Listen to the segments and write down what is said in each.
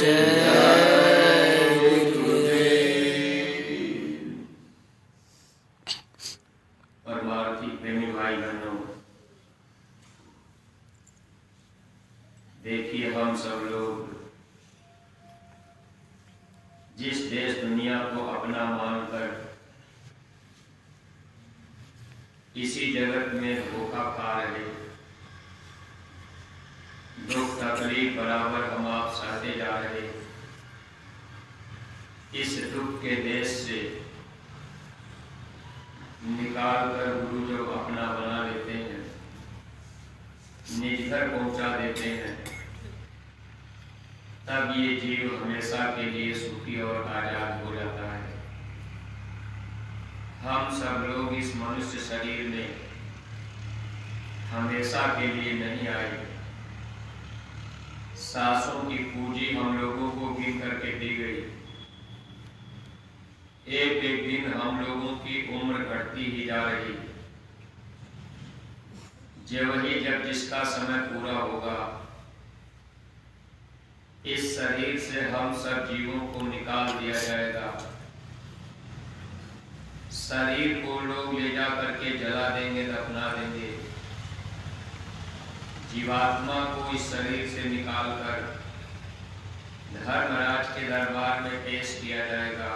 जय गुरुदेव। परमार्थी प्रेमी भाई बहनों, देखिए हम सब लोग जिस देश दुनिया को अपना मानकर इसी जगत में धोखा खा रहे, दुख तकलीफ बराबर हम आप सहते जा रहे, इस दुख के देश से निकाल कर गुरु जो अपना बना लेते हैं, निज घर पहुंचा देते हैं, तब ये जीव हमेशा के लिए सुखी और आजाद हो जाता है। हम सब लोग इस मनुष्य शरीर में हमेशा के लिए नहीं आए। सांसों की पूंजी हम लोगों को गिन करके दी गई। एक एक दिन हम लोगों की उम्र घटती ही जा रही। जब जिसका समय पूरा होगा, इस शरीर से हम सब जीवों को निकाल दिया जाएगा। शरीर को लोग ले जा करके जला देंगे, दफना देंगे। जीवात्मा को इस शरीर से निकालकर धर्मराज के दरबार में पेश किया जाएगा।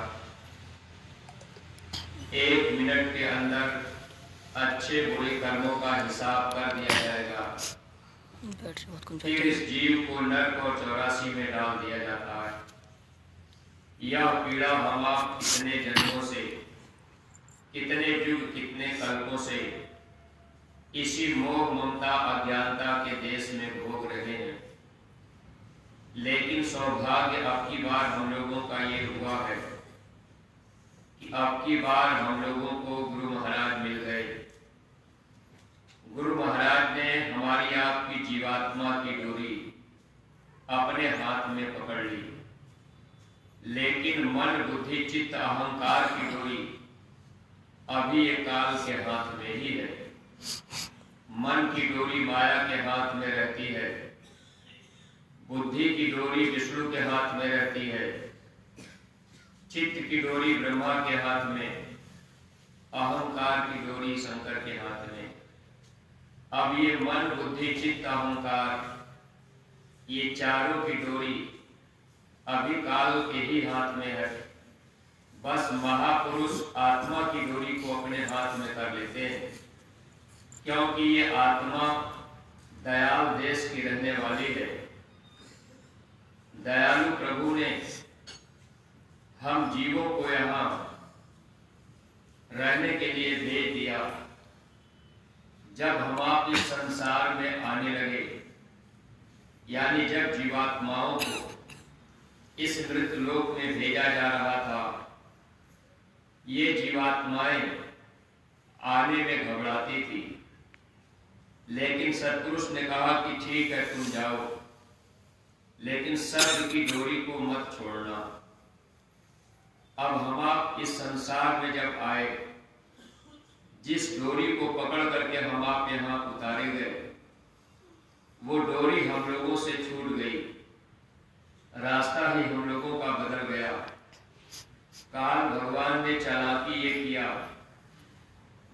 1 मिनट के अंदर अच्छे बुरे कर्मों का हिसाब कर दिया जाएगा। फिर इस जीव को नरक और 84 में डाल दिया जाता है। यह पीड़ा हम आप कितने जन्मों से, कितने युग, कितने कल्पों से इसी मोह ममता अज्ञानता के देश में भोग रहे हैं। लेकिन सौभाग्य अब की बार हम लोगों का ये हुआ है कि अब की बार हम लोगों को गुरु महाराज मिल गए। गुरु महाराज ने हमारी आपकी जीवात्मा की डोरी अपने हाथ में पकड़ ली। लेकिन मन, बुद्धि, चित्त, अहंकार की डोरी अभी ये काल के हाथ में ही है। मन की डोरी माया के हाथ में रहती है, बुद्धि की डोरी विष्णु के हाथ में रहती है, चित्त की डोरी ब्रह्मा के हाथ में, अहंकार की डोरी शंकर के हाथ में। अब ये मन, बुद्धि, चित्त, अहंकार, ये चारों की डोरी अभी काल के ही हाथ में है। बस महापुरुष आत्मा की डोरी को अपने हाथ में कर लेते हैं, क्योंकि ये आत्मा दयाल देश की रहने वाली है। दयालु प्रभु ने हम जीवों को यहाँ रहने के लिए भेज दिया। जब हम आप इस संसार में आने लगे, यानी जब जीवात्माओं को इस मृत लोक में भेजा जा रहा था, ये जीवात्माएं आने में घबराती थी। लेकिन सत्पुरुष ने कहा कि ठीक है, तुम जाओ, लेकिन शब्द की डोरी को मत छोड़ना। अब हम आप इस संसार में जब आए, जिस डोरी को पकड़ करके हम आप यहाँ उतारे गए, वो डोरी हम लोगों से छूट गई। रास्ता ही हम लोगों का बदल गया। काल भगवान ने चालाकी ये किया,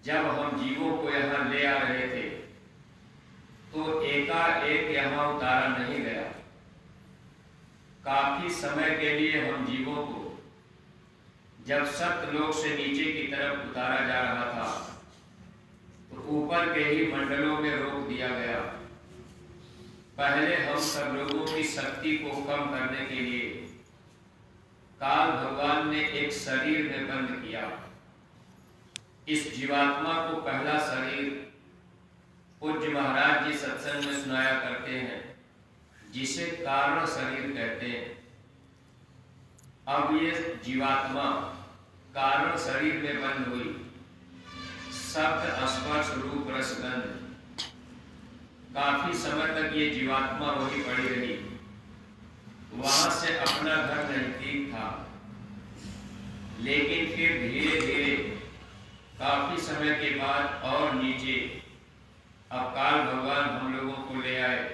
जब हम जीवों को यहाँ ले आ रहे थे तो एकाएक यहाँ उतारा नहीं गया। काफी समय के लिए हम जीवों को जब सत्यलोक से नीचे की तरफ उतारा जा रहा था, तो ऊपर के ही मंडलों में रोक दिया गया। पहले हम सब लोगों की शक्ति को कम करने के लिए काल भगवान ने एक शरीर में बंद किया। इस जीवात्मा को पहला शरीर पूज्य महाराज जी सत्संग में सुनाया करते हैं, जिसे कारण शरीर कहते हैं। अब ये जीवात्मा कारण शरीर में बंद हुई। शब्द, स्पर्श, रूप, रस, गंध, काफी समय तक ये जीवात्मा वही पड़ी रही। वहां से अपना घर नजदीक था, लेकिन फिर धीरे धीरे काफी समय के बाद और नीचे अब काल भगवान हम लोगों को ले आए।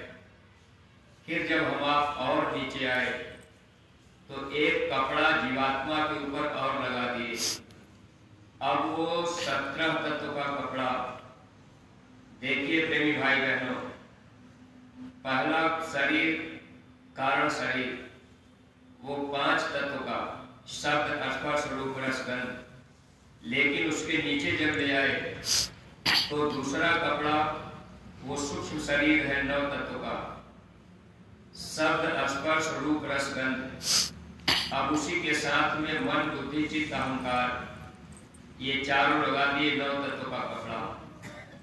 फिर जब हम आप और नीचे आए तो एक कपड़ा जीवात्मा के ऊपर और लगा दिए। अब वो 17 तत्व का कपड़ा। देखिए प्रेमी भाई बहनों, पहला शरीर, कारण शरीर, वो 5 तत्व का शब्द, स्पर्श, रूप, रस, गंध। लेकिन उसके नीचे जब ले आए तो दूसरा कपड़ा वो सूक्ष्म शरीर है 9 तत्व का शब्द, स्पर्श, रूप, रस, गंध। अब उसी के साथ में मन, बुद्धि, चित्त, अहंकार, ये चारों लगा दिए 9 तत्व का कपड़ा।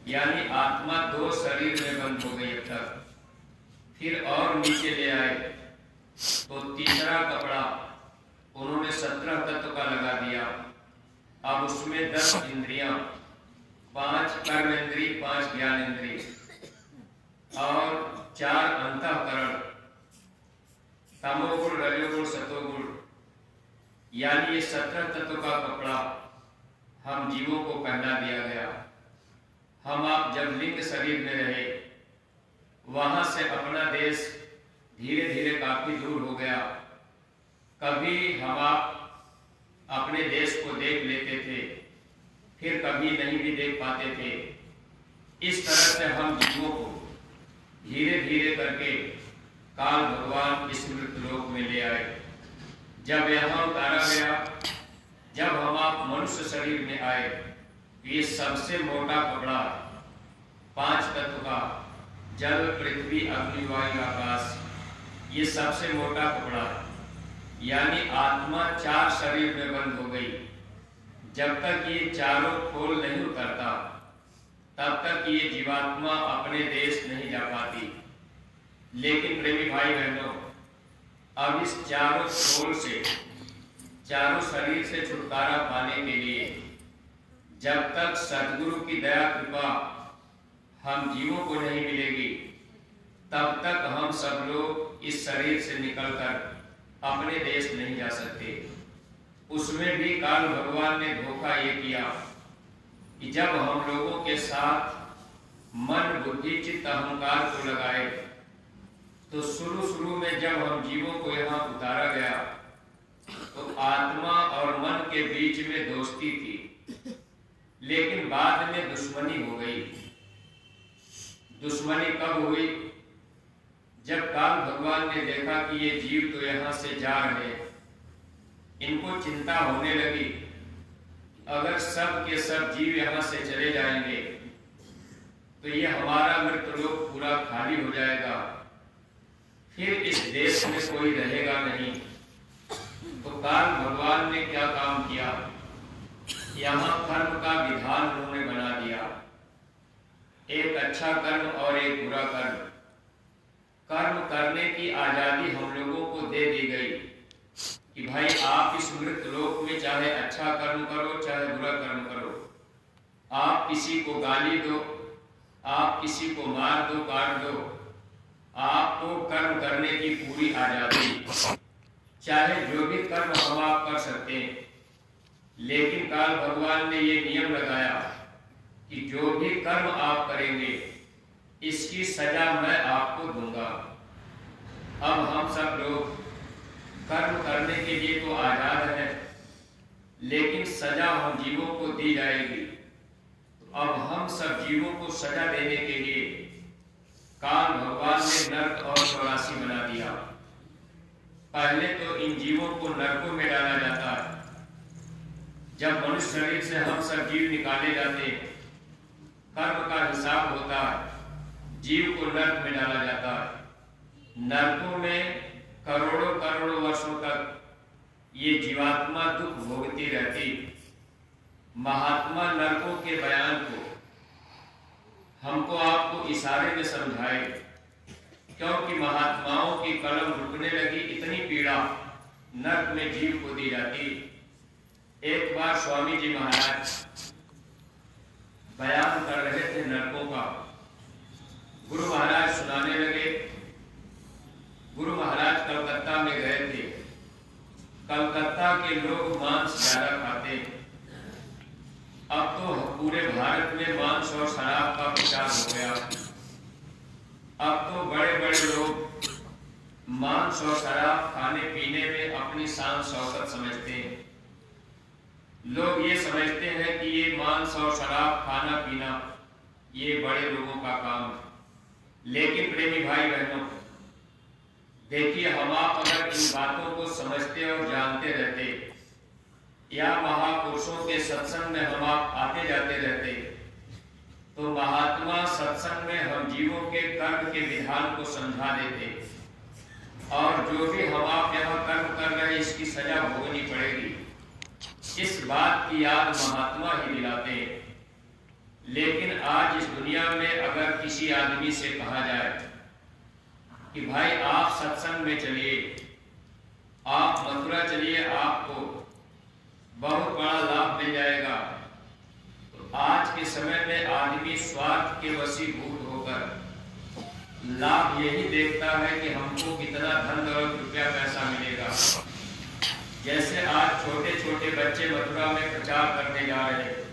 यानी आत्मा 2 शरीर में बंद हो गई अब तक। फिर और नीचे ले आए तो तीसरा कपड़ा उन्होंने 17 तत्व का लगा दिया। अब उसमें 10 इंद्रियां, 5 कर्म इंद्रिय, 5 ज्ञान इंद्रिय और 4 अंतःकरण, तमोगुण, रजोगुण, सतोगुण। यानी ये 17 तत्व का कपड़ा हम जीवों को पहना दिया गया। हम आप जब लिंग शरीर में रहे, वहां से अपना देश धीरे धीरे काफी दूर हो गया। कभी हम आप अपने देश को देख लेते थे, फिर कभी नहीं भी देख पाते थे। इस तरह से हम जीवों को धीरे धीरे करके काल भगवान इस मृत्युलोक में ले आए। जब यहाँ उतारा गया, जब हम आप मनुष्य शरीर में आए, ये सबसे मोटा कपड़ा 5 तत्व का जल, पृथ्वी, अग्नि, वायु, आकाश, ये सबसे मोटा कपड़ा है। यानी आत्मा 4 शरीर में बंद हो गई। जब तक ये चारों खोल नहीं उतरता, तब तक ये जीवात्मा अपने देश नहीं जा पाती। लेकिन प्रेमी भाई बहनों, अब इस चारों खोल से, चारों शरीर से छुटकारा पाने के लिए जब तक सदगुरु की दया कृपा हम जीवों को नहीं मिलेगी, तब तक हम सब लोग इस शरीर से निकलकर अपने देश नहीं जा सकते। उसमें भी काल भगवान ने धोखा ये किया कि जब हम लोगों के साथ मन, बुद्धि, चित्त, अहंकार को लगाए, तो शुरू में जब हम जीवों को यहाँ उतारा गया तो आत्मा और मन के बीच में दोस्ती थी, लेकिन बाद में दुश्मनी हो गई। दुश्मनी कब हुई? जब काल भगवान ने देखा कि ये जीव तो यहाँ से जा रहे, इनको चिंता होने लगी, अगर सब के सब जीव यहाँ से चले जाएंगे तो ये हमारा मृत्युलोक पूरा खाली हो जाएगा, फिर इस देश में कोई रहेगा नहीं। तो काल भगवान ने क्या काम किया? यहाँ कर्म का विधान उन्होंने बना दिया, एक अच्छा कर्म और एक बुरा कर्म। कर्म करने की आजादी हम लोगों को दे दी गई कि भाई आप इस मृत्युलोक में चाहे अच्छा कर्म करो चाहे बुरा कर्म करो, आप किसी को गाली दो, आप किसी को मार दो, काट दो, आपको कर्म करने की पूरी आजादी, चाहे जो भी कर्म हम आप कर सकते हैं। लेकिन काल भगवान ने ये नियम लगाया कि जो भी कर्म आप करेंगे इसकी सजा मैं आपको दूंगा। अब हम सब लोग कर्म करने के लिए तो आजाद हैं, लेकिन सजा हम जीवों को दी जाएगी। अब हम सब जीवों को सजा देने के लिए काल भगवान ने नरक और चौरासी बना दिया। पहले तो इन जीवों को नरकों में डाला जाता है। जब मनुष्य शरीर से हम सब जीव निकाले जाते हैं, कर्म का हिसाब होता है, जीव को नरक में डाला जाता है। नरकों में करोड़ों करोड़ों वर्षों तक ये जीवात्मा दुख भोगती रहती। महात्मा नरकों के बयान को हमको आपको इशारे में समझाए, क्योंकि महात्माओं की कलम रुकने लगी, इतनी पीड़ा नरक में जीव को दी जाती। एक बार स्वामी जी महाराज बयान कर रहे थे नरकों का, गुरु महाराज सुनाने लगे। गुरु महाराज कलकत्ता में गए थे। कलकत्ता के लोग मांस ज्यादा खाते। अब तो पूरे भारत में मांस और शराब का प्रचार हो गया। अब तो बड़े बड़े लोग मांस और शराब खाने पीने में अपनी शान शौकत समझते हैं। लोग ये समझते हैं कि ये मांस और शराब खाना पीना ये बड़े लोगों का काम है। लेकिन प्रेमी भाई बहनों, देखिए, हम आप अगर इन बातों को समझते और जानते रहते, या महापुरुषों के सत्संग में हम आप आते जाते रहते, तो महात्मा सत्संग में हम जीवों के कर्म के विधान को समझा देते, और जो भी हम आप यहाँ कर्म कर रहे हैं इसकी सजा भोगनी पड़ेगी, इस बात की याद महात्मा ही दिलाते हैं। लेकिन आज इस दुनिया में अगर किसी आदमी से कहा जाए कि भाई आप सत्संग में चलिए, आप मथुरा चलिए, आपको बहुत बड़ा लाभ मिल जाएगा, तो आज के समय में आदमी स्वार्थ के वशीभूत होकर लाभ यही देखता है कि हमको कितना धन दौलत रुपया पैसा मिलेगा। जैसे आज छोटे छोटे बच्चे मथुरा में प्रचार करने जा रहे हैं,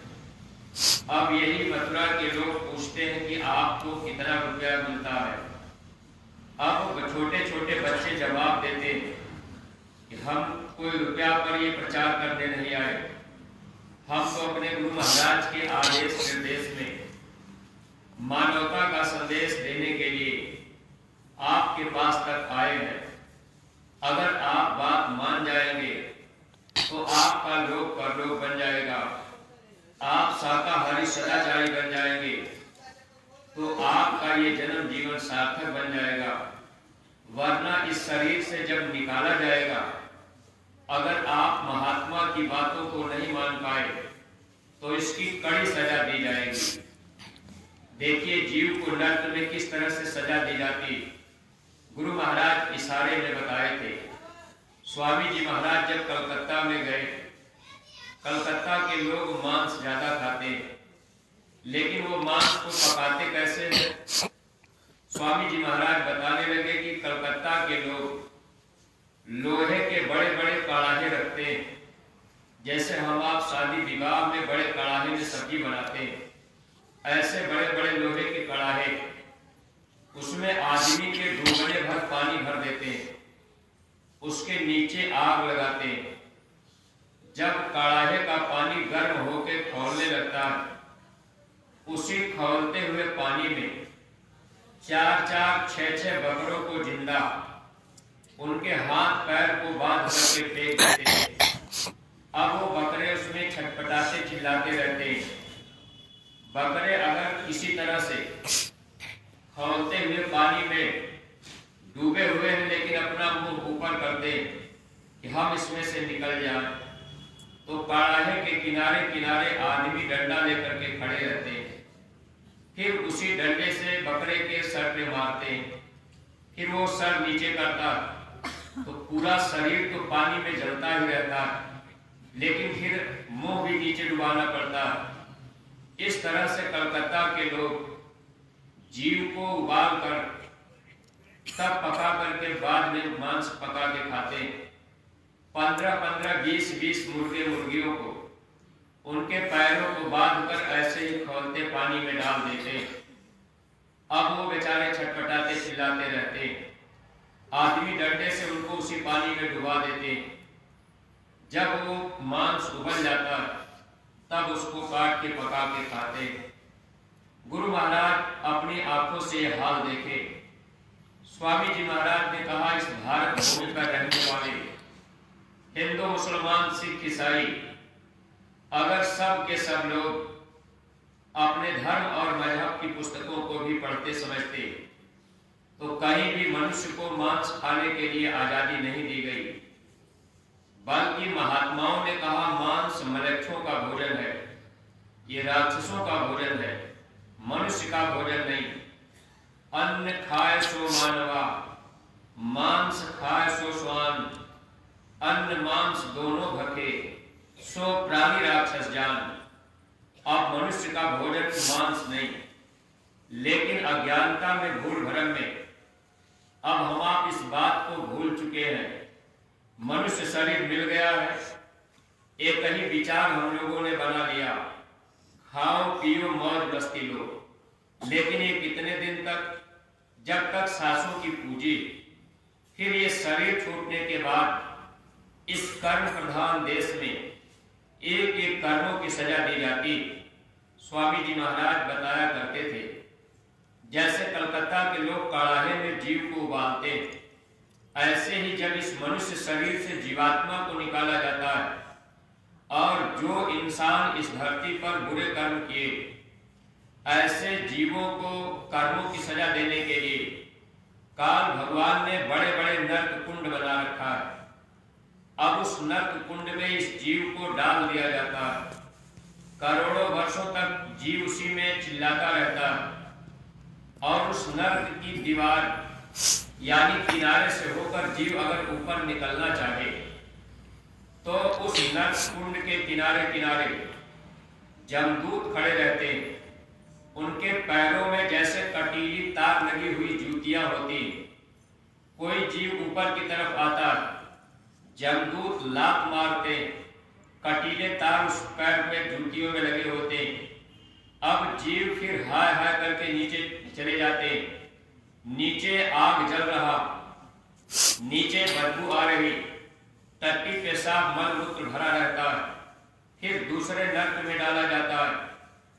अब यही मथुरा के लोग पूछते हैं कि आपको कितना रुपया मिलता है। अब छोटे छोटे बच्चे जवाब देते हैं कि हम कोई रुपया पर ये प्रचार करने नहीं आए, हम तो अपने गुरु महाराज के आदेश निर्देश में मानवता का संदेश देने के लिए आपके पास तक आए हैं। अगर आप बात मान जाएंगे तो आपका लोक परलोक बन जाएगा, आप शाकाहारी सदाचारी बन जाएंगे, तो आपका ये जन्म जीवन सार्थक बन जाएगा। वरना इस शरीर से जब निकाला जाएगा, अगर आप महात्मा की बातों को नहीं मान पाए तो इसकी कड़ी सजा दी जाएगी। देखिए, जीव को नरक में किस तरह से सजा दी जाती, गुरु महाराज इशारे में बताए थे। स्वामी जी महाराज जब कलकत्ता में गए, कलकत्ता के लोग मांस ज्यादा खाते हैं, लेकिन वो मांस को पकाते कैसे हैं? स्वामी जी महाराज बताने लगे कि कलकत्ता के लोग लोहे के बड़े बड़े कड़ाहे रखते हैं, जैसे हम आप शादी विवाह में बड़े कड़ाहे में सब्जी बनाते हैं, ऐसे बड़े बड़े लोहे के कड़ाहे, उसमें आदमी के डूबने भर पानी भर देते हैं, उसके नीचे आग लगाते हैं। जब कड़ाहे का पानी गर्म होकर खौलने लगता है, उसी खौलते हुए पानी में 4-4, 6-6 बकरों को जिंदा उनके हाथ पैर को बांध करके फेंक देते हैं। अब वो बकरे उसमें छटपटाते चिल्लाते रहते हैं। बकरे अगर किसी तरह से खौलते हुए पानी में डूबे हुए हैं, लेकिन अपना मुंह ऊपर कर दे कि हम इसमें से निकल जाएं, तो कड़ाहे के किनारे किनारे आदमी डंडा लेकर के खड़े रहते हैं। फिर उसी डंडे से बकरे के सर पे मारते हैं। फिर वो सर नीचे करता तो पूरा शरीर तो पानी में जलता ही रहता, लेकिन फिर मुंह भी नीचे डुबाना पड़ता। इस तरह से कलकत्ता के लोग जीव को उबाल कर तब पका करके बाद में मांस पका के खाते हैं। 15-15, 20-20 मुर्गे मुर्गियों को उनके पैरों को बांध कर ऐसे ही खौलते पानी में डाल देते। अब वो बेचारे छटपटाते चिल्लाते रहते। आदमी डंडे से उनको उसी पानी में डुबा देते। जब वो मांस उबल जाता तब उसको काट के पका के खाते। गुरु महाराज अपनी आंखों से यह हाल देखे। स्वामी जी महाराज ने कहा, इस भारत भूमि पर रहने वाले हिंदू, मुसलमान, सिख, ईसाई, अगर सब के सब लोग अपने धर्म और मजहब की पुस्तकों को भी पढ़ते समझते, तो कहीं भी मनुष्य को मांस खाने के लिए आजादी नहीं दी गई, बल्कि महात्माओं ने कहा मांस मलेच्छों का भोजन है, ये राक्षसों का भोजन है, मनुष्य का भोजन नहीं। अन्न खाए सो मानवा, मांस खाए सो श्वान, अन्न मांस दोनों भखे, सो प्राणी राक्षस जान। अब मनुष्य का भोजन मांस नहीं, लेकिन अज्ञानता में, भूल भ्रम में अब हम आप इस बात को भूल चुके हैं। मनुष्य शरीर मिल गया है, एक ही विचार हम लोगों ने बना लिया, खाओ पियो मौज मस्ती लो। लेकिन ये कितने दिन तक, जब तक सासों की पूजी, फिर ये शरीर छूटने के बाद इस कर्म प्रधान देश में एक एक कर्मों की सजा दी जाती। स्वामी जी महाराज बताया करते थे, जैसे कलकत्ता के लोग कड़ाहे में जीव को उबालते, ऐसे ही जब इस मनुष्य शरीर से जीवात्मा को निकाला जाता है और जो इंसान इस धरती पर बुरे कर्म किए, ऐसे जीवों को कर्मों की सजा देने के लिए काल भगवान ने बड़े बड़े नर्क कुंड बना रखा है। अब उस नर्क कुंड में इस जीव को डाल दिया जाता है। करोड़ों वर्षों तक जीव उसी में चिल्लाता रहता है और उस नर्क की दीवार यानी किनारे से होकर जीव अगर ऊपर निकलना चाहे तो उस नर्क कुंड के किनारे किनारे जमदूत खड़े रहते हैं। उनके पैरों में जैसे कटीली तार लगी हुई जूतियां होती। कोई जीव ऊपर की तरफ आता, जमदूत लात मारते, कटीले तार उस पैर में जूतियों में लगे होते। अब जीव फिर हाय हाय करके नीचे चले जाते। नीचे आग जल रहा, नीचे बदबू आ रही, टट्टी पेशाब मल मूत्र भरा रहता है। फिर दूसरे नर्क में डाला जाता है,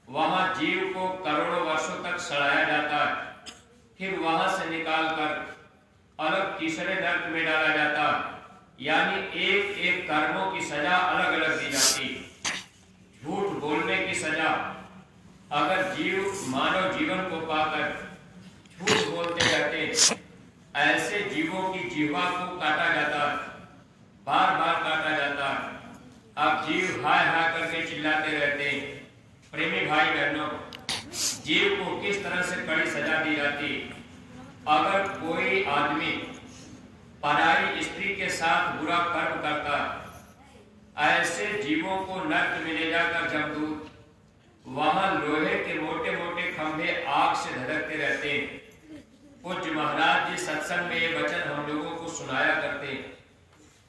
वहां जीव को करोड़ों वर्षों तक सड़ाया जाता है। फिर वहां से निकालकर अलग तीसरे नर्क में डाला जाता है, यानी एक एक कर्मों की सजा अलग अलग दी जाती। झूठ बोलने की सजा, अगर जीव मानव जीवन को पाकर झूठ बोलते रहते, ऐसे जीवों की जीवा को काटा जाता है, बार बार काटा जाता है। अब जीव हाय हाय करके चिल्लाते रहते हैं। प्रेमी भाई बहनों, जीव को किस तरह से कड़ी सजा दी जाती। अगर कोई आदमी पराई स्त्री के साथ बुरा कर्म करता, ऐसे जीवों को नर्क में ले जाकर जमदूत वहां लोहे के मोटे मोटे खंभे आग से धड़कते रहते। पूज्य महाराज जी सत्संग में ये वचन हम लोगों को सुनाया करते।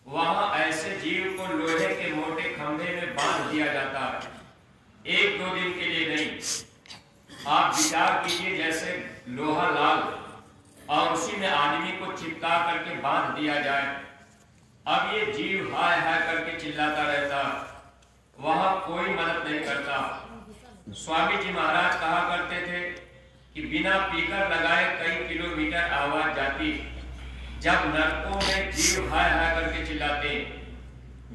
वहां ऐसे जीव को लोहे के मोटे खंभे में बांध दिया जाता है, एक दो दिन के लिए नहीं। आप विचार कीजिए, जैसे लोहा लाल और उसी में आदमी को चिपका करके बांध दिया जाए। अब ये जीव हाय हाय करके चिल्लाता रहता, वहां कोई मदद नहीं करता। स्वामी जी महाराज कहा करते थे कि बिना पीकर लगाए कई किलोमीटर आवाज जाती। जब नरकों में जीव हाय हाय करके चिल्लाते,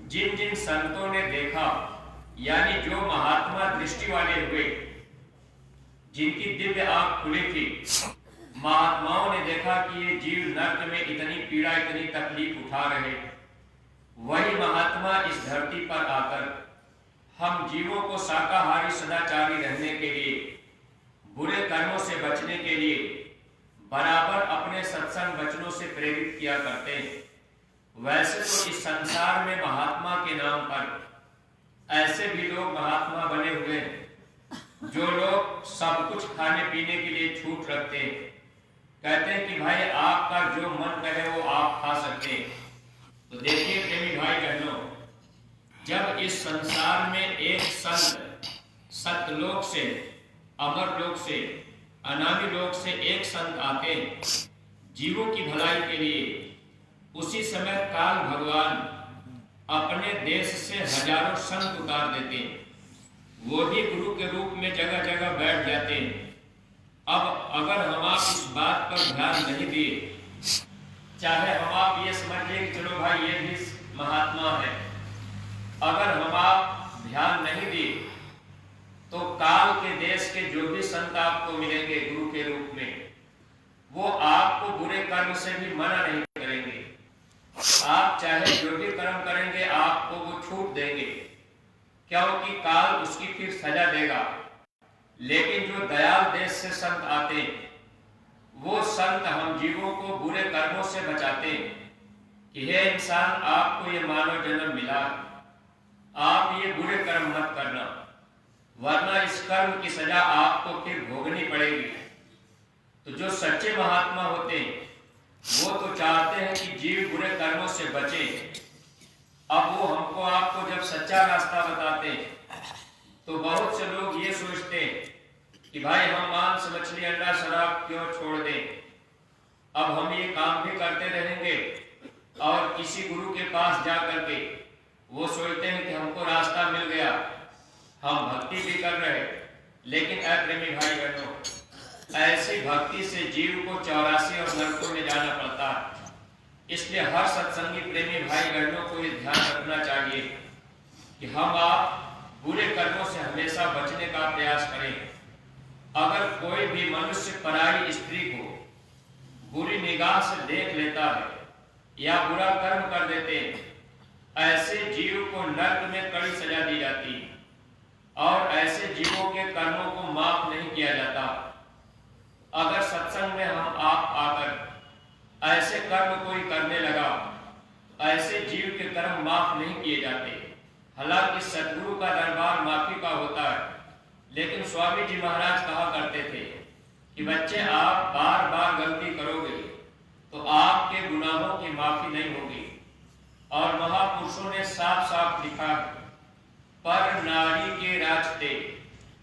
जिन जिन संतों ने देखा, यानी जो महात्मा दृष्टि वाले हुए, जिनकी दिव्य आंख खुली थी, महात्माओं ने देखा कि ये जीव नर्क में इतनी पीड़ा इतनी तकलीफ उठा रहे, वही महात्मा इस धरती पर आकर हम जीवों को शाकाहारी सदाचारी रहने के लिए, बुरे कर्मों से बचने के लिए बराबर अपने सत्संग वचनों से प्रेरित किया करते हैं। वैसे तो इस संसार में महात्मा के नाम पर ऐसे भी लोग महात्मा बने हुए हैं, जो लोग सब कुछ खाने पीने के लिए छूट रखते हैं। कहते हैं कि भाई आपका जो मन करे वो आप खा सकते हैं। तो देखिए प्रेमी भाई बहनों, जब इस संसार में एक संत सतलोक से, अमर लोक से, अनादि लोक से एक संत आते जीवों की भलाई के लिए, उसी समय काल भगवान अपने देश से हजारों संत उतार देते, वो भी गुरु के रूप में जगह जगह बैठ जाते। अब अगर हम आप इस बात पर ध्यान नहीं दिए, चाहे हम आप ये समझ लें कि चलो भाई ये भी महात्मा है, अगर हम आप ध्यान नहीं दिए तो काल के देश के जो भी संत आपको मिलेंगे गुरु के रूप में, वो आपको बुरे कर्म से भी मना नहीं करेंगे। आप चाहे जो भी कर्म करेंगे आपको वो छूट देंगे, क्योंकि काल उसकी फिर सजा देगा। लेकिन जो दयाल देश से संत आते, वो संत हम जीवों को बुरे कर्मों से बचाते कि हे इंसान, आपको ये मानव जन्म मिला, आप ये बुरे कर्म मत करना, वरना इस कर्म की सजा आपको फिर भोगनी पड़ेगी। तो जो सच्चे महात्मा होते हैं वो तो चाहते हैं कि जीव बुरे कर्मों से बचे। अब वो हमको आपको जब सच्चा रास्ता बताते तो बहुत से लोग ये सोचते कि भाई हम मांस मछली अंडा शराब क्यों छोड़ दें। अब हम ये काम भी करते रहेंगे और किसी गुरु के पास जा करके वो सोचते हैं कि हमको रास्ता मिल गया, हम भक्ति भी कर रहे, लेकिन अप्रेमी भाई बहनों, ऐसी भक्ति से जीव को 84 और नरकों में जाना पड़ता है। इसलिए हर सत्संगी प्रेमी भाई बहनों को ये ध्यान रखना चाहिए कि हम आप बुरे कर्मों से हमेशा बचने का प्रयास करें। अगर कोई भी मनुष्य पराई स्त्री को बुरी निगाह से देख लेता है या बुरा कर्म कर देते हैं, ऐसे जीव को नरक में कड़ी सजा दी जाती है और ऐसे जीवों के कर्मों को माफ नहीं किया जाता। अगर सत्संग में हम आप आकर ऐसे कर्म कोई करने लगा, ऐसे जीव के कर्म माफ नहीं किए जाते। हालांकि सदगुरु का दरबार माफी का होता है, लेकिन स्वामी जी महाराज कहा करते थे कि बच्चे आप बार बार गलती करोगे तो आपके गुनाहों की माफी नहीं होगी। और महापुरुषों ने साफ साफ लिखा है, पर नारी के रास्ते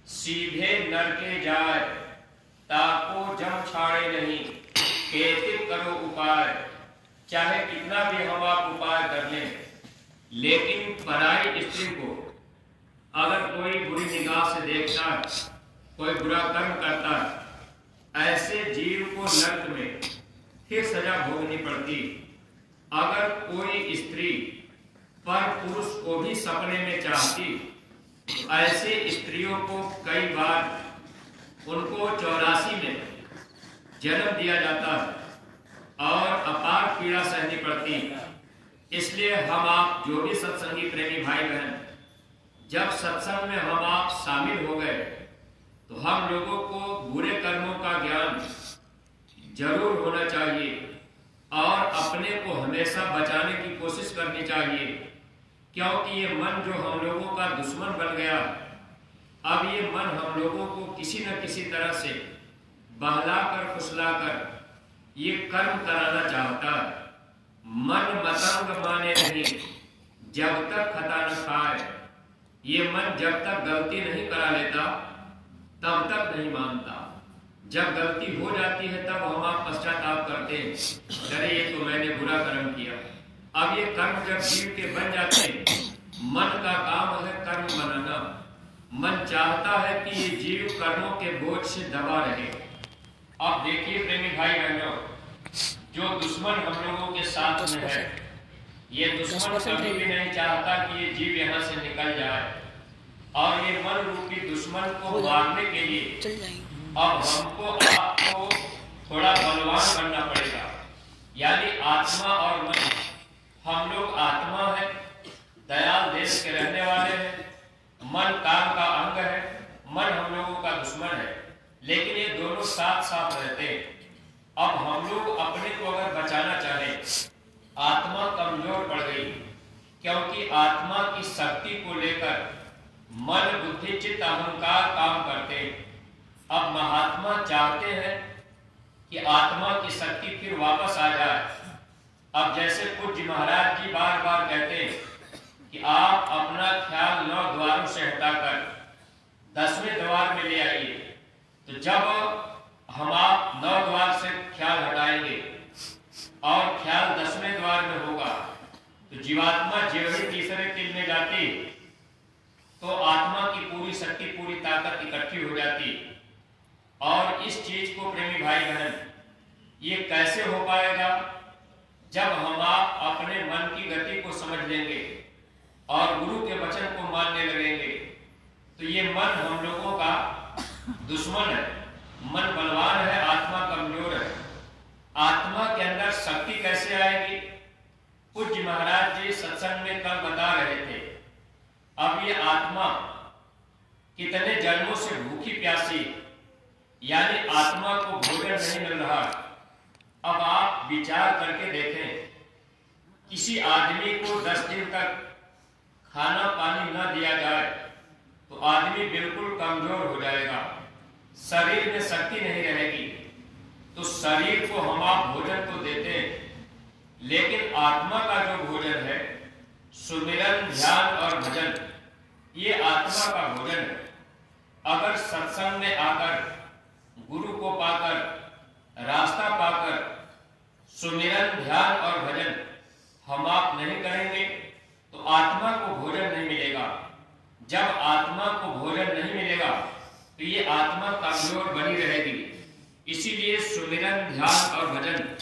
सीधे नरके जाए, ताको जम छाड़े नहीं, केतिक करो उपाय। चाहे कितना भी हम आप उपाय कर लें, लेकिन पराई स्त्री को अगर कोई बुरी निगाह से देखता है, कोई बुरा कर्म करता है, ऐसे जीव को नरक में फिर सजा भोगनी पड़ती। अगर कोई स्त्री पर पुरुष को भी सपने में चाहती, ऐसे स्त्रियों को कई बार उनको 84 में जन्म दिया जाता है और अपार पीड़ा सहनी पड़ती। इसलिए हम आप जो भी सत्संगी प्रेमी भाई बहन, जब सत्संग में हम आप शामिल हो गए तो हम लोगों को बुरे कर्मों का ज्ञान जरूर होना चाहिए और अपने को हमेशा बचाने की कोशिश करनी चाहिए, क्योंकि ये मन जो हम लोगों का दुश्मन बन गया, अब ये मन हम लोगों को किसी न किसी तरह से बहलाकर फुसलाकर ये कर्म कराना चाहता है। मन मतंग माने नहीं, जब तक खता न खाए। ये मन जब तक गलती नहीं करा लेता तब तक नहीं मानता। जब गलती हो जाती है तब हम आप पश्चाताप करते हैं, अरे ये तो मैंने बुरा कर्म किया। अब ये कर्म जब जीव के बन जाते हैं, मन का काम है कर्म बनाना। मन चाहता है कि ये जीव कर्मों के बोझ से दबा रहे। अब देखिए प्रेमी भाई बहनों, जो दुश्मन हम लोगों के साथ में है, ये दुश्मन कभी भी नहीं चाहता कि ये जीव यहाँ से निकल जाए, और ये मन रूपी दुश्मन को मारने के लिए अब हमको आपको थोड़ा बलवान बनना पड़ेगा। यानी आत्मा और मन, हम लोग आत्मा है, दयाल देश के रहने वाले हैं, मन काम का अंग है, मन हम लोगों का दुश्मन है, लेकिन ये दोनों साथ साथ रहते हैं। अब हम लोग अपने को अगर बचाना चाहें, आत्मा कमजोर पड़ गई, क्योंकि आत्मा की शक्ति को लेकर मन बुद्धि चित्त अहंकार काम करते हैं। अब महात्मा चाहते हैं कि आत्मा की शक्ति फिर वापस आ जाए। अब जैसे पूज्य महाराज जी बार बार कहते हैं कि आप अपना ख्याल 9 द्वारों से हटाकर 10वें द्वार में ले आइए। तो जब हम आप 9 द्वार से ख्याल हटाएंगे और ख्याल 10वें द्वार में होगा, तो जीवात्मा जेवरी तीसरे तिल में जाती, तो आत्मा की पूरी शक्ति पूरी ताकत इकट्ठी हो जाती। और इस चीज को प्रेमी भाई बहन, ये कैसे हो पाएगा? जब हम आप अपने मन की गति को समझ लेंगे और गुरु के वचन को मानने लगेंगे, तो ये मन हम लोगों का दुश्मन है। मन बलवान है, आत्मा कमजोर है। आत्मा के अंदर शक्ति कैसे आएगी? पूज्य महाराज जी सत्संग में कल बता रहे थे, अब ये आत्मा कितने जन्मों से भूखी प्यासी, यानी आत्मा को भोजन नहीं मिल रहा। अब आप विचार करके देखें, किसी आदमी को 10 दिन तक खाना पानी न दिया जाए तो आदमी बिल्कुल कमजोर हो जाएगा, शरीर में शक्ति नहीं रहेगी। तो शरीर को हम आप भोजन तो देते हैं, लेकिन आत्मा का जो भोजन है, सुमिरन ध्यान और भजन, ये आत्मा का भोजन है। अगर सत्संग में आकर गुरु को पाकर, रास्ता पाकर सुमिरन, ध्यान और भजन हम आप नहीं करेंगे तो आत्मा को भोजन नहीं मिलेगा। जब आत्मा को भोजन नहीं मिलेगा तो ये आत्मा कमजोर बनी रहेगी। इसीलिए सुमिरन, ध्यान और भजन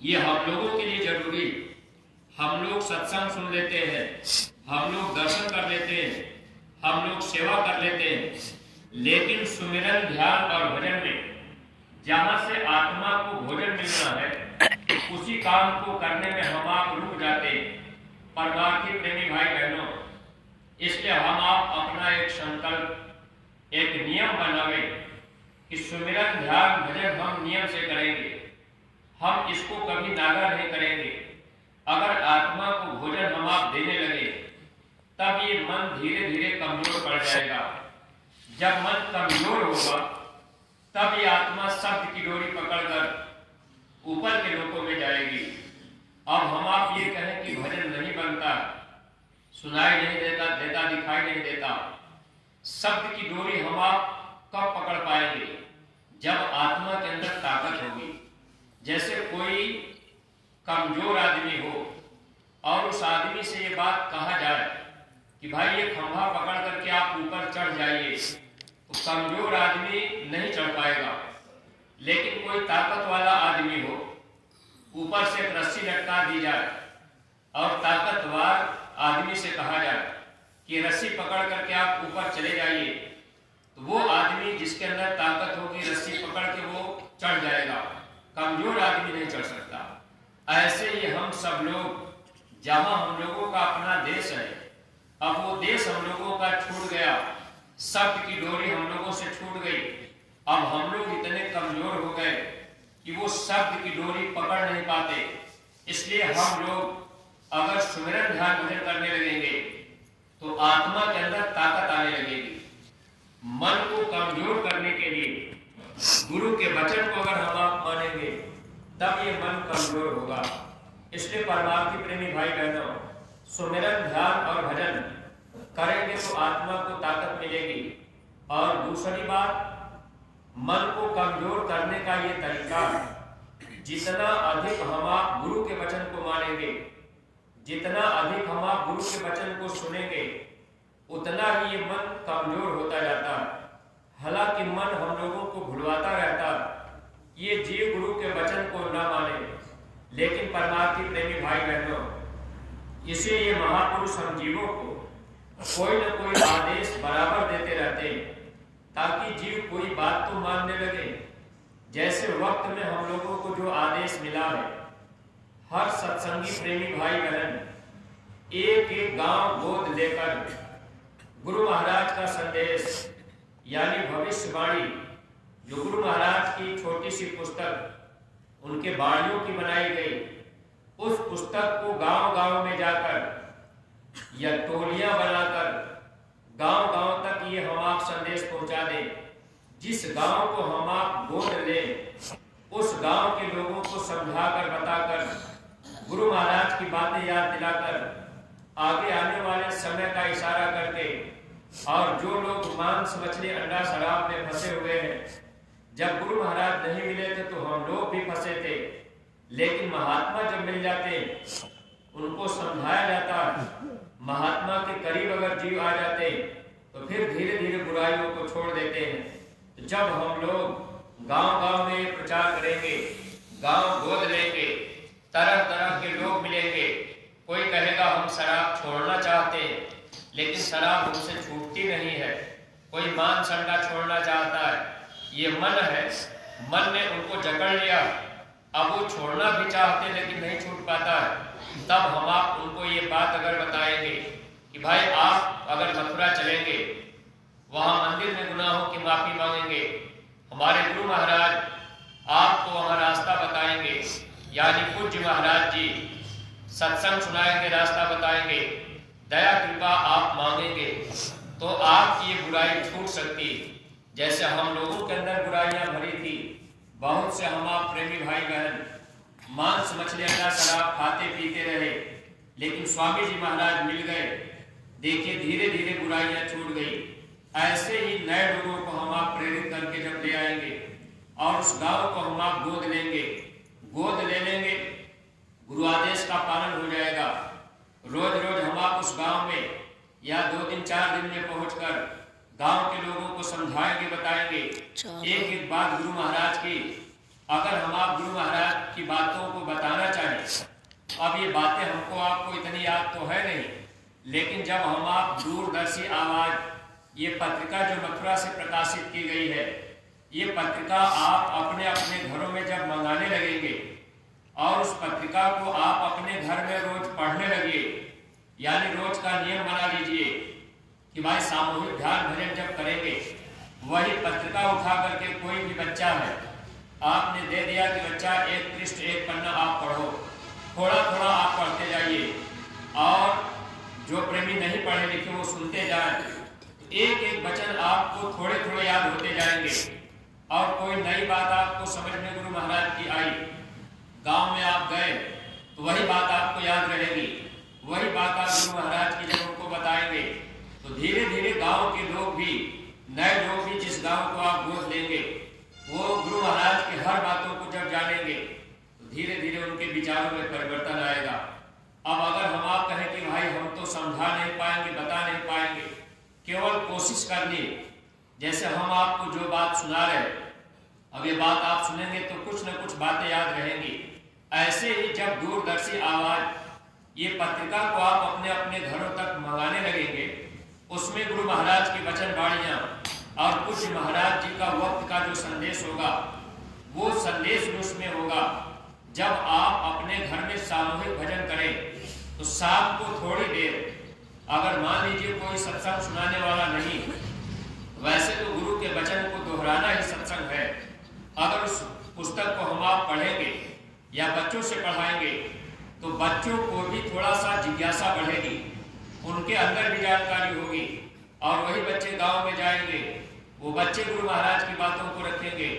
ये हम लोगों के लिए जरूरी। हम लोग सत्संग सुन लेते हैं, हम लोग दर्शन कर लेते हैं, हम लोग सेवा कर लेते हैं, लेकिन सुमिरन, ध्यान और भजन में जहां से आत्मा को भोजन मिलना है उसी काम को करने में हम आप रुक जाते। परिवार के प्रेमी भाई बहनों, इसलिए हम आप अपना एक संकल्प, एक नियम बनावे कि सुमिरन, ध्यान, भजन हम नियम से करेंगे। हम इसको कभी नागा नहीं करेंगे। अगर आत्मा को भोजन हम आप देने लगे तब ये मन धीरे धीरे कमजोर पड़ जाएगा। जब मन कमजोर होगा तब ये आत्मा शब्द की डोरी पकड़कर ऊपर के लोकों में जाएगी। अब हम आप ये कहें कि भजन नहीं बनता, सुनाई नहीं देता, दिखाई नहीं देता, शब्द की डोरी हम आप कब पकड़ पाएंगे? जब आत्मा के अंदर ताकत होगी। जैसे कोई कमजोर आदमी हो और उस आदमी से ये बात कहा जाए कि भाई ये खंभा पकड़ करके आप ऊपर चढ़ जाइए, तो कमजोर आदमी नहीं चढ़ पाएगा। लेकिन कोई ताकत वाला आदमी हो, ऊपर से एक रस्सी लटका दी जाए और ताकतवर आदमी से कहा जाए कि रस्सी पकड़ करके आप ऊपर चले जाइए, तो वो आदमी जिसके अंदर ताकत होगी रस्सी पकड़ के वो चढ़ जाएगा। कमजोर आदमी नहीं चढ़ सकता। ऐसे ही हम सब लोग, जहां हम लोगों का अपना देश है, अब वो देश हम लोगों का छूट गया, शब्द की डोरी हम लोगों से छूट गई। अब हम लोग इतने कमजोर हो गए कि वो शब्द की डोरी पकड़ नहीं पाते। इसलिए हम लोग अगर सुमिरन, ध्यान, भजन करने लगेंगे तो आत्मा के अंदर ताकत आने लगेगी। मन को कमजोर करने के लिए गुरु के वचन को अगर हम आप मानेंगे तब ये मन कमजोर होगा। इसलिए परमार्थी प्रेमी भाई बहनों, सुमिरन, ध्यान और भजन करेंगे तो आत्मा को ताकत मिलेगी। और दूसरी बात, मन को कमजोर करने का ये तरीका, जितना अधिक हम आप गुरु के वचन को मानेंगे, जितना अधिक हम आप गुरु के वचन को सुनेंगे, उतना ही ये मन कमजोर होता जाता है। हालांकि मन हम लोगों को भुलवाता रहता, ये जीव गुरु के वचन को न माने। लेकिन परमार्थी प्रेमी भाई बहनों, इसे ये महापुरुष हम जीवों को कोई न कोई आदेश बराबर देते रहते हैं ताकि जीव कोई बात तो मानने लगे। जैसे वक्त में हम लोगों को जो आदेश मिला है, हर सत्संगी प्रेमी भाई बहन एक एक गांव गोद लेकर गुरु महाराज का संदेश यानी भविष्यवाणी, जो गुरु महाराज की छोटी सी पुस्तक उनके बाणियों की बनाई गई, उस पुस्तक को गांव गांव में जाकर या टोलियां बनाकर गांव गांव तक ये हम आप संदेश पहुंचा दें। जिस गांव को हम आप गोद लें, उस गांव के लोगों को समझाकर, बताकर, गुरु महाराज की बातें याद दिलाकर, आगे आने वाले समय का इशारा करके, और जो लोग मांस, मछली, अंडा, शराब में फंसे हुए हैं, जब गुरु महाराज नहीं मिले थे तो हम लोग भी फंसे थे, लेकिन महात्मा जब मिल जाते उनको समझाया जाता। महात्मा के करीब अगर जीव आ जाते तो फिर धीरे धीरे बुराइयों को छोड़ देते हैं। तो जब हम लोग गांव गांव में प्रचार करेंगे, गांव गोद लेंगे, तरह तरह के लोग मिलेंगे। कोई कहेगा हम शराब छोड़ना चाहते हैं लेकिन शराब हमसे छूटती नहीं है। कोई मांस अंडा छोड़ना चाहता है, ये मन है, मन ने उनको जकड़ लिया, अब वो छोड़ना भी चाहते लेकिन नहीं छूट पाता है। तब हम आप उनको ये बात अगर बताएंगे कि भाई आप अगर मथुरा चलेंगे, वहां मंदिर में गुनाहों की माफी मांगेंगे, हमारे गुरु महाराज आपको वहां रास्ता बताएंगे, यानी पूज्य महाराज जी सत्संग सुनाएंगे, रास्ता बताएंगे, दया कृपा आप मांगेंगे तो आपकी ये बुराई छूट सकती। जैसे हम लोगों के अंदर बुराइयां भरी थी, बहुत से हम आप प्रेमी भाई बहन मांस, मछली, अंडा, शराब खाते पीते रहे, लेकिन स्वामी जी महाराज मिल गए, देखिए धीरे धीरे बुराइयां छूट गई। ऐसे ही नए लोगों को हम आप प्रेरित करके जब ले आएंगे और उस गांव को हम आप गोद लेंगे, गोद ले लेंगे, गुरु आदेश का पालन हो जाएगा। रोज रोज हम आप उस गांव में या 2 दिन 4 दिन में पहुंचकर गांव के लोगों को समझाएंगे, बताएंगे एक एक बात गुरु महाराज की। अगर हम आप गुरु महाराज की बातों को बताना चाहें, अब ये बातें हमको आपको इतनी याद तो है नहीं, लेकिन जब हम आप दूरदर्शी आवाज, ये पत्रिका जो मथुरा से प्रकाशित की गई है, ये पत्रिका आप अपने अपने घरों में जब मंगाने लगेंगे और उस पत्रिका को आप अपने घर में रोज पढ़ने लगिए, यानी रोज का नियम बना लीजिए कि भाई सामूहिक ध्यान भजन जब करेंगे, वही पत्रिका उठा करके कोई भी बच्चा है, आपने दे दिया कि बच्चा एक पृष्ठ एक पन्ना आप पढ़ो, थोड़ा थोड़ा आप पढ़ते जाइए, और जो प्रेमी नहीं पढ़े लिखे वो सुनते जाए, एक एक वचन आपको थोड़े थोड़े याद होते जाएंगे। और कोई नई बात आपको समझ में गुरु महाराज की आई, गांव में आप गए तो वही बात आपको याद रहेगी, वही बात आप गुरु महाराज की जब उनको बताएंगे तो धीरे धीरे गांव के लोग भी, नए लोग भी जिस गांव को आप गोद लेंगे, वो गुरु महाराज की हर बातों को जब जानेंगे तो धीरे धीरे उनके विचारों में परिवर्तन आएगा। अब अगर हम आप कहें कि भाई हम तो समझा नहीं पाएंगे, बता नहीं पाएंगे, केवल कोशिश करनी, जैसे हम आपको जो बात सुना रहे, अब ये बात आप सुनेंगे तो कुछ न कुछ बातें याद रहेंगी। ऐसे ही जब दूरदर्शी आवाज, ये पत्रिका को आप अपने अपने घरों तक मंगाने लगेंगे, उसमें गुरु महाराज की वचन वाणियां और पूज्य महाराज जी का वक्त का जो संदेश होगा, वो संदेश भी उसमें होगा। जब आप अपने घर में सामूहिक भजन करें तो शाम को थोड़ी देर, अगर मान लीजिए कोई सत्संग सुनाने वाला नहीं, वैसे तो गुरु के वचन को दोहराना ही सत्संग है, अगर उस पुस्तक को हम आप पढ़ेंगे या बच्चों से पढ़ाएंगे तो बच्चों को भी थोड़ा सा जिज्ञासा बढ़ेगी, उनके अंदर भी जानकारी होगी, और वही बच्चे गांव में जाएंगे, वो बच्चे गुरु महाराज की बातों को रखेंगे,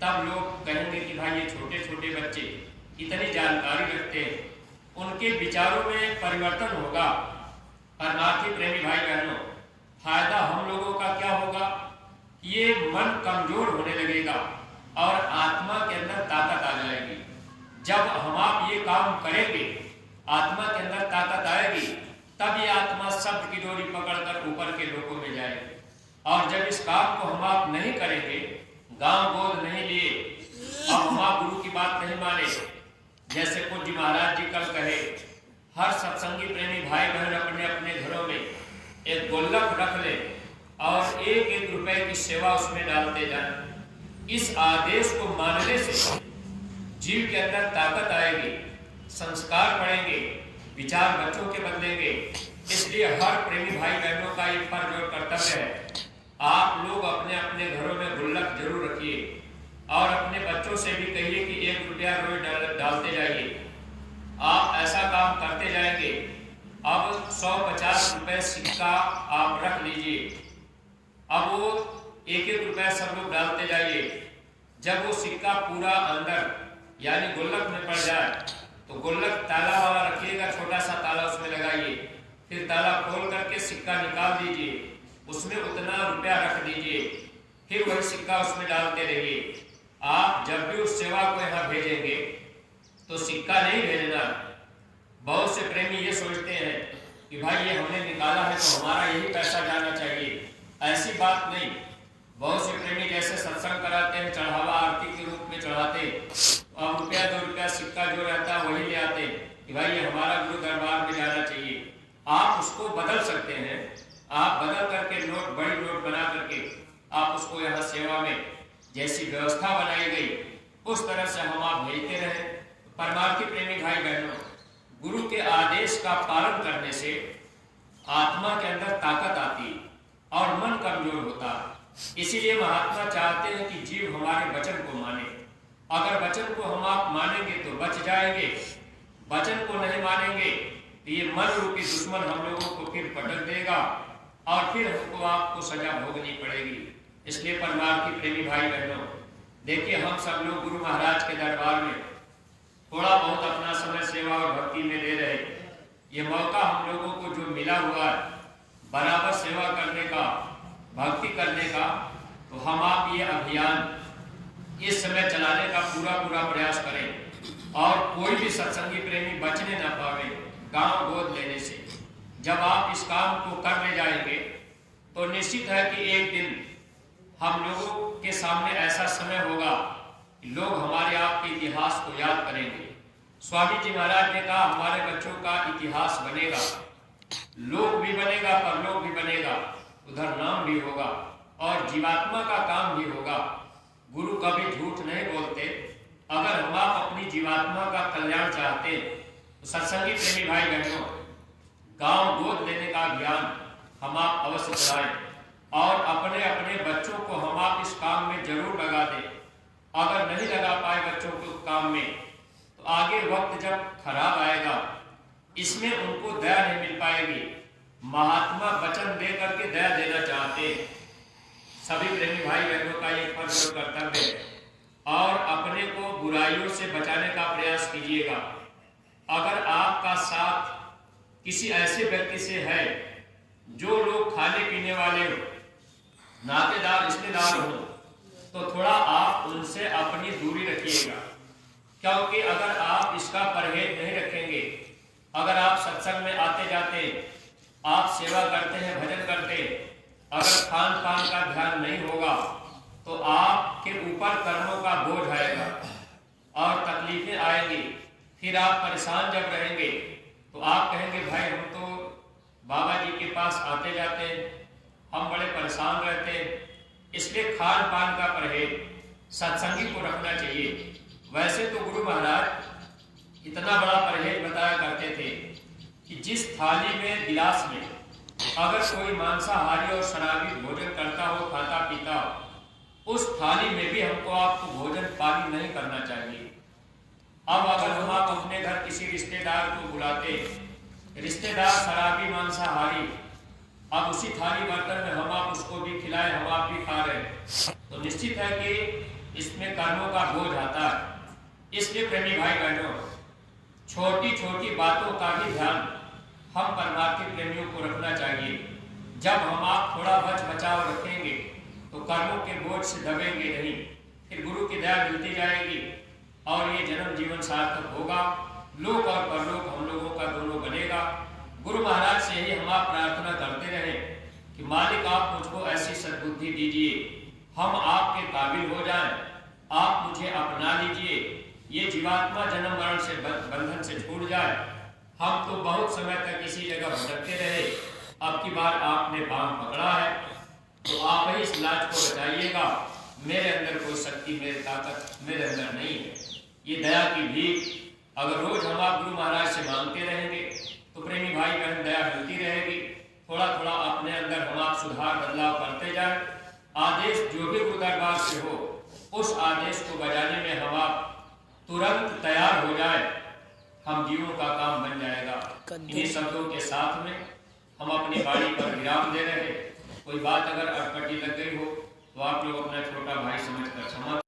तब लोग कहेंगे कि भाई ये छोटे छोटे बच्चे इतनी जानकारी रखते हैं, उनके विचारों में परिवर्तन होगा। परमार्थी प्रेमी भाई बहनों, फायदा हम लोगों का क्या होगा, ये मन कमजोर होने लगेगा और आत्मा के अंदर ताकत आ जाएगी। जब हम आप ये काम करेंगे, आत्मा के अंदर ताकत आएगी, तब ये आत्मा शब्द की डोरी पकड़कर ऊपर के लोगों में जाएगी। और जब इस काम को हम आप नहीं करेंगे, गांव गोद नहीं लिए, अब हम आप गुरु की बात नहीं माने, जैसे पूज्य महाराज जी कल कहे, हर सत्संगी प्रेमी भाई बहन अपने अपने घरों में एक गुल्लक रख ले और एक एक रुपए की सेवा उसमें डालते जाए। इस आदेश को मानने से जीव के अंदर ताकत आएगी, संस्कार बढ़ेंगे, विचार बच्चों के बदलेंगे। इसलिए हर प्रेमी भाई बहनों का एक फर्ज और कर्तव्य है, आप लोग अपने अपने घरों में गुल्लक जरूर रखिए और अपने बच्चों से भी कहिए कि 1 रुपया रोज डालते जाइए। आप ऐसा काम करते जाएंगे, अब 100-50 रुपए सिक्का आप रख लीजिए, अब वो 1-1 रुपया सब लोग डालते जाइए। जब वो सिक्का पूरा अंदर यानी गुल्लक में पड़ जाए तो गुल्लक ताला वाला रखिएगा, छोटा सा ताला उसमें लगाइए, फिर ताला खोल करके सिक्का निकाल दीजिए, उसमें उतना रुपया रख दीजिए, फिर वही सिक्का उसमें डालते रहिए। आप जब भी उस सेवा को यहाँ भेजेंगे तो सिक्का नहीं भेजना। बहुत से प्रेमी ये सोचते हैं कि भाई ये हमने निकाला है तो हमारा यही पैसा जाना चाहिए, ऐसी बात नहीं। बहुत से प्रेमी जैसे सत्संग कराते हैं, चढ़ावा आरती के रूप में चढ़ाते, अब 1-2 रुपया सिक्का जो रहता है वही ले आते कि भाई ये हमारा गुरु दरबार में जाना चाहिए। आप उसको बदल सकते हैं, आप बदल करके नोट, बड़ी नोट बना करके आप उसको यहाँ सेवा में जैसी व्यवस्था बनाई गई उस तरह से हम आप भेजते रहे। परमार्थी प्रेमी भाई बहनों, गुरु के आदेश का पालन करने से आत्मा के अंदर ताकत आती और मन कमजोर होता। इसीलिए महात्मा चाहते हैं कि जीव हमारे वचन को माने। अगर वचन को हम आप मानेंगे तो बच जाएंगे, वचन को नहीं मानेंगे तो ये मन रूपी दुश्मन हम लोगों को फिर पटक देगा और फिर हमको आपको सजा भोगनी पड़ेगी। इसलिए परमार्थी प्रेमी भाई बहनों, देखिए हम सब लोग गुरु महाराज के दरबार में थोड़ा बहुत अपना समय सेवा और भक्ति में दे रहे। ये मौका हम लोगों को जो मिला हुआ है बराबर सेवा करने का, भक्ति करने का, तो हम आप ये अभियान इस समय चलाने का पूरा प्रयास करें। और कोई भी सत्संगी प्रेमी बचने न पावे गांव गोद लेने से। जब आप इस काम को कर ले जाएंगे तो निश्चित है कि एक दिन हम लोगों के सामने ऐसा समय होगा कि लोग हमारे आपके इतिहास को याद करेंगे। स्वामी जी महाराज ने कहा हमारे बच्चों का इतिहास बनेगा, लोक भी बनेगा, परलोक भी बनेगा, उधर नाम भी होगा और जीवात्मा का काम भी होगा। गुरु कभी झूठ नहीं बोलते। अगर हम आप अपनी जीवात्मा का कल्याण चाहते तो सत्संगी प्रेमी भाई बहनों, गांव गोद लेने का अभियान हम आप अवश्य चलाएं और अपने अपने बच्चों को हम आप इस काम में जरूर लगा दें। अगर नहीं लगा पाए बच्चों को काम में तो आगे वक्त जब खराब आएगा इसमें उनको दया नहीं मिल पाएगी। महात्मा वचन दे करके दया देना चाहते। सभी प्रेमी भाई बहनों का ये फर्ज और कर्तव्य है और अपने को बुराइयों से बचाने का प्रयास कीजिएगा। अगर आपका साथ किसी ऐसे व्यक्ति से है जो लोग खाने पीने वाले हो, नातेदार रिश्तेदार हो, तो थोड़ा आप उनसे अपनी दूरी रखिएगा। क्योंकि अगर आप इसका परहेज नहीं रखेंगे, अगर आप सत्संग में आते जाते, आप सेवा करते हैं, भजन करते, अगर खान पान का ध्यान नहीं होगा तो आपके ऊपर कर्मों का बोझ आएगा और तकलीफें आएंगी। फिर आप परेशान जब रहेंगे तो आप कहेंगे भाई हम तो बाबा जी के पास आते जाते, हम बड़े परेशान रहते। इसलिए खान पान का परहेज सत्संगी को रखना चाहिए। वैसे तो गुरु महाराज इतना बड़ा परहेज बताया करते थे कि जिस थाली में, गिलास में अगर कोई मांसाहारी और शराबी भोजन करता हो, खाता पीता हो, उस थाली में भी हमको आपको भोजन पानी नहीं करना चाहिए। अब अगर हम आप अपने घर किसी रिश्तेदार को बुलाते, रिश्तेदार शराबी मांसाहारी, अब उसी थाली बर्तन में हम आप उसको भी खिलाए, हम आप भी खा रहे, तो निश्चित है कि इसमें कर्मों का बोझ आता है। इसलिए प्रेमी भाई बहनों, छोटी छोटी बातों का भी ध्यान हम परमार्थी प्रेमियों को रखना चाहिए। जब हम आप थोड़ा बच बचाव रखेंगे तो कर्मों के बोझ से दबेंगे नहीं, फिर गुरु की दया मिलती जाएगी और ये जन्म जीवन सार्थक होगा। लोक और परलोक हम लोगों का दोनों बनेगा। गुरु महाराज से ही हम आप प्रार्थना करते रहे कि मालिक आप मुझको ऐसी सद्बुद्धि दीजिए, हम आपके काबिल हो जाएं, आप मुझे अपना लीजिए, ये जीवात्मा जन्म मरण से बंधन से छूट जाए। हम तो बहुत समय तक इसी जगह भटकते रहे, अब की बार आपने बांध पकड़ा है तो आप ही इस लाज को बचाइएगा। मेरे अंदर कोई शक्ति, मेरी ताकत मेरे अंदर नहीं है। ये दया की भीख अगर रोज हम आप गुरु महाराज से मांगते रहेंगे तो प्रेमी भाई बहन दया मिलती रहेगी। थोड़ा थोड़ा अपने अंदर हम आप सुधार बदलाव करते जाए। आदेश जो भी गुरु दरबार से हो उस आदेश को बजाने में हम आप तुरंत तैयार हो जाए, हम जीवों का काम बन जाएगा। इन्हीं शब्दों के साथ में हम अपनी बाड़ी पर विराम दे रहे। कोई बात अगर अटपटी लग गई हो तो आप लोग अपना छोटा भाई समझकर क्षमा